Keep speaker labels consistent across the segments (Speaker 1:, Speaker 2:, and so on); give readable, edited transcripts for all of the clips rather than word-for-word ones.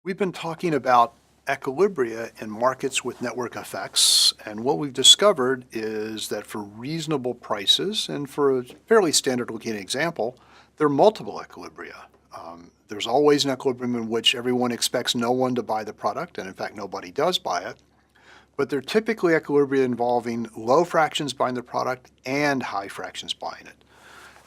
Speaker 1: We've been talking about equilibria in markets with network effects, and what we've discovered is that for reasonable prices and for a fairly standard looking example, there are multiple equilibria. There's always an equilibrium in which everyone expects no one to buy the product, and in fact nobody does buy it, but they're typically equilibria involving low fractions buying the product and high fractions buying it.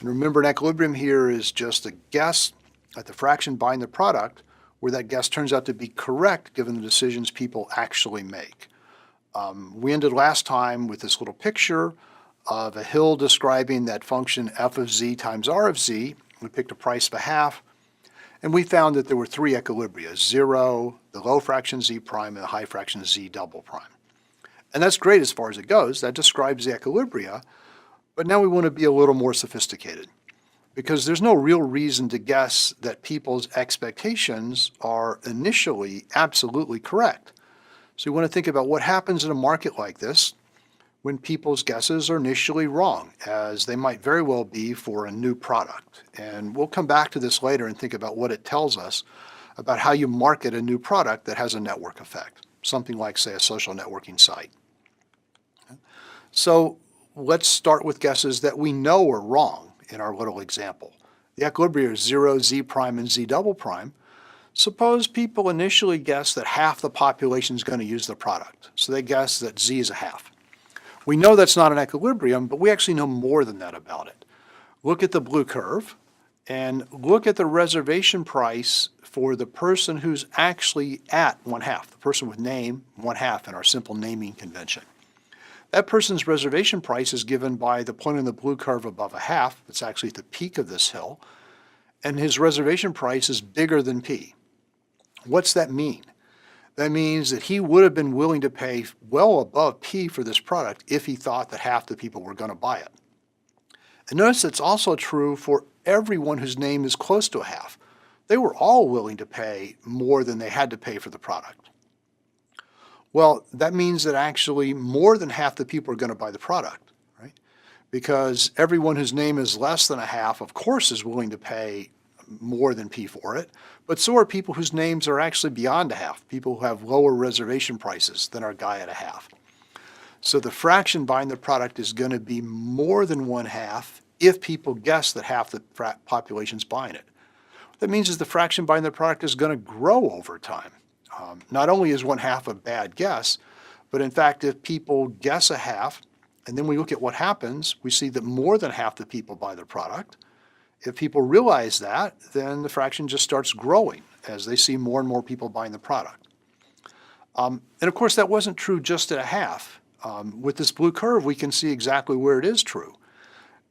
Speaker 1: And remember, an equilibrium here is just a guess at the fraction buying the product where that guess turns out to be correct given the decisions people actually make. We ended last time with this little picture of a hill describing that function f of z times r of z. We picked a price of a half, and we found that there were three equilibria: 0, the low fraction z prime, and the high fraction z double prime. And that's great as far as it goes. That describes the equilibria, but now we want to be a little more sophisticated, because there's no real reason to guess that people's expectations are initially absolutely correct. So you want to think about what happens in a market like this when people's guesses are initially wrong, as they might very well be for a new product. And we'll come back to this later and think about what it tells us about how you market a new product that has a network effect, something like, say, a social networking site. So let's start with guesses that we know are wrong in our little example. The equilibria is 0, z prime, and z double prime. Suppose people initially guess that half the population is going to use the product. So they guess that z is a half. We know that's not an equilibrium, but we actually know more than that about it. Look at the blue curve and look at the reservation price for the person who's actually at 1/2, the person with name 1/2 in our simple naming convention. That person's reservation price is given by the point in the blue curve above a half. It's actually at the peak of this hill, and his reservation price is bigger than P. What's that mean? That means that he would have been willing to pay well above P for this product if he thought that half the people were going to buy it. And notice it's also true for everyone whose name is close to a half. They were all willing to pay more than they had to pay for the product. Well, that means that actually more than half the people are going to buy the product, right? Because everyone whose name is less than a half, of course, is willing to pay more than P for it, but so are people whose names are actually beyond a half, people who have lower reservation prices than our guy at a half. So the fraction buying the product is going to be more than 1/2 if people guess that half the population's buying it. What that means is the fraction buying the product is going to grow over time. Not only is 1/2 a bad guess, but in fact, if people guess a half, and then we look at what happens, we see that more than half the people buy the product. If people realize that, then the fraction just starts growing as they see more and more people buying the product. And of course, that wasn't true just at a half. With this blue curve, we can see exactly where it is true.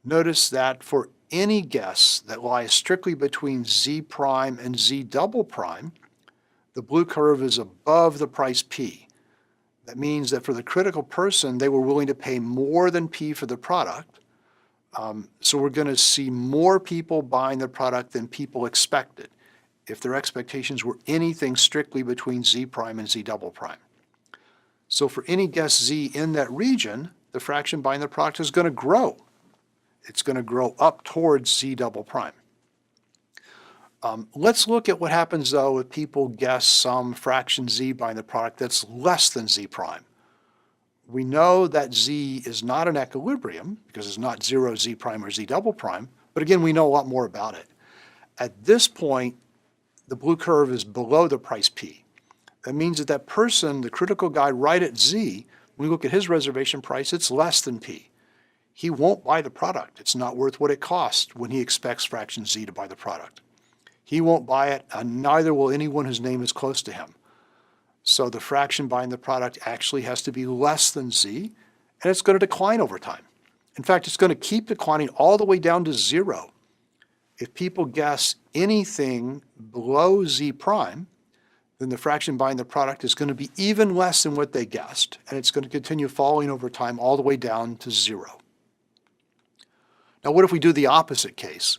Speaker 1: Notice that for any guess that lies strictly between z prime and z double prime, the blue curve is above the price P. That means that for the critical person, they were willing to pay more than P for the product. So we're going to see more people buying the product than people expected if their expectations were anything strictly between z prime and z double prime. So for any guess z in that region, the fraction buying the product is going to grow. It's going to grow up towards z double prime. Let's look at what happens, though, if people guess some fraction z buying the product that's less than z prime. We know that z is not an equilibrium because it's not 0, z prime, or z double prime, but again, we know a lot more about it. At this point, the blue curve is below the price P. That means that that person, the critical guy right at z, when we look at his reservation price, it's less than P. He won't buy the product. It's not worth what it costs when he expects fraction z to buy the product. He won't buy it, and neither will anyone whose name is close to him. So the fraction buying the product actually has to be less than z, and it's going to decline over time. In fact, it's going to keep declining all the way down to 0. If people guess anything below z prime, then the fraction buying the product is going to be even less than what they guessed, and it's going to continue falling over time all the way down to 0. Now, what if we do the opposite case?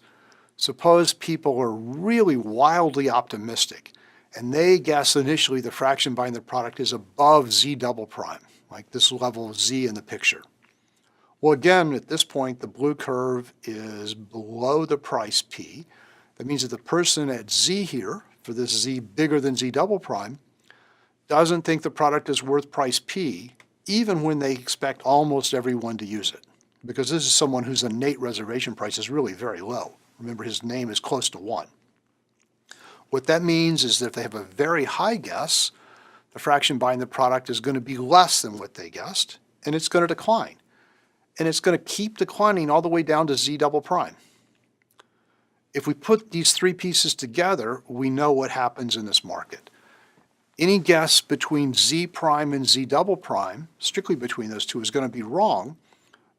Speaker 1: Suppose people are really wildly optimistic and they guess initially the fraction buying the product is above z double prime, like this level of z in the picture. Well, again, at this point, the blue curve is below the price P. That means that the person at z here for this Z bigger than Z double prime, doesn't think the product is worth price P, even when they expect almost everyone to use it. Because this is someone whose innate reservation price is really very low. Remember, his name is close to 1. What that means is that if they have a very high guess, the fraction buying the product is going to be less than what they guessed, and it's going to decline. And it's going to keep declining all the way down to Z double prime. If we put these three pieces together, we know what happens in this market. Any guess between Z prime and Z double prime, strictly between those two, is going to be wrong,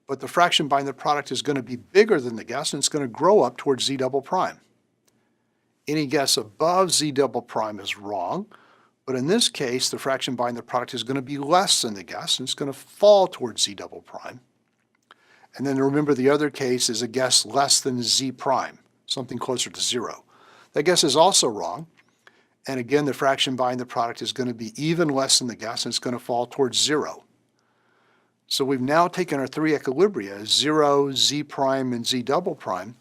Speaker 1: but the fraction buying the product is going to be bigger than the guess, and it's going to grow up towards Z double prime. Any guess above Z double prime is wrong, but in this case, the fraction buying the product is going to be less than the guess, and it's going to fall towards Z double prime. And then remember, the other case is a guess less than Z prime, something closer to 0. That guess is also wrong, and again, the fraction buying the product is going to be even less than the guess, and it's going to fall towards 0. So we've now taken our three equilibria, 0, Z prime, and Z double prime,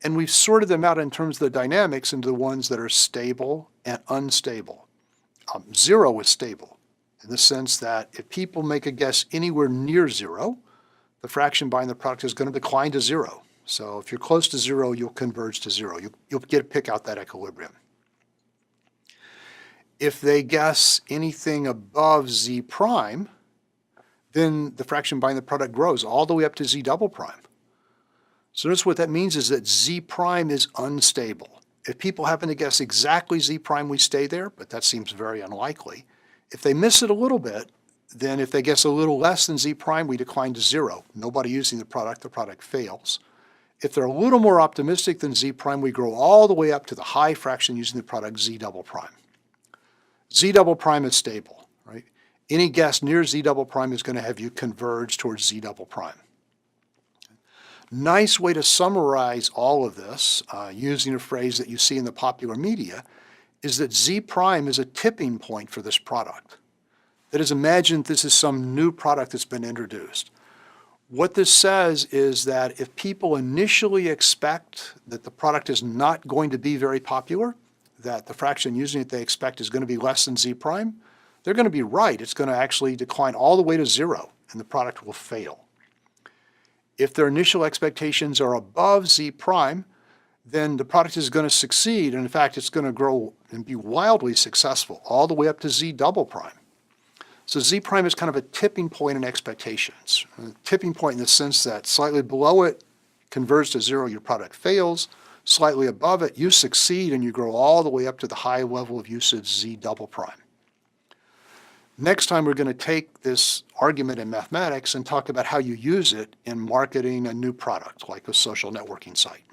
Speaker 1: and we've sorted them out in terms of the dynamics into the ones that are stable and unstable. 0 is stable in the sense that if people make a guess anywhere near 0, the fraction buying the product is going to decline to 0. So if you're close to 0, you'll converge to 0. You'll get to pick out that equilibrium. If they guess anything above Z prime, then the fraction buying the product grows all the way up to Z double prime. So notice what that means is that Z prime is unstable. If people happen to guess exactly Z prime, we stay there, but that seems very unlikely. If they miss it a little bit, then if they guess a little less than Z prime, we decline to 0. Nobody using the product fails. If they're a little more optimistic than Z prime, we grow all the way up to the high fraction using the product Z double prime. Z double prime is stable, right? Any guess near Z double prime is going to have you converge towards Z double prime. Nice way to summarize all of this, using a phrase that you see in the popular media, is that Z prime is a tipping point for this product. That is, imagine this is some new product that's been introduced. What this says is that if people initially expect that the product is not going to be very popular, that the fraction using it they expect is going to be less than Z prime, they're going to be right. It's going to actually decline all the way to 0, and the product will fail. If their initial expectations are above Z prime, then the product is going to succeed, and in fact, it's going to grow and be wildly successful all the way up to Z double prime. So Z prime is kind of a tipping point in expectations. A tipping point in the sense that slightly below it, converges to 0, your product fails. Slightly above it, you succeed and you grow all the way up to the high level of usage Z double prime. Next time we're going to take this argument in mathematics and talk about how you use it in marketing a new product, like a social networking site.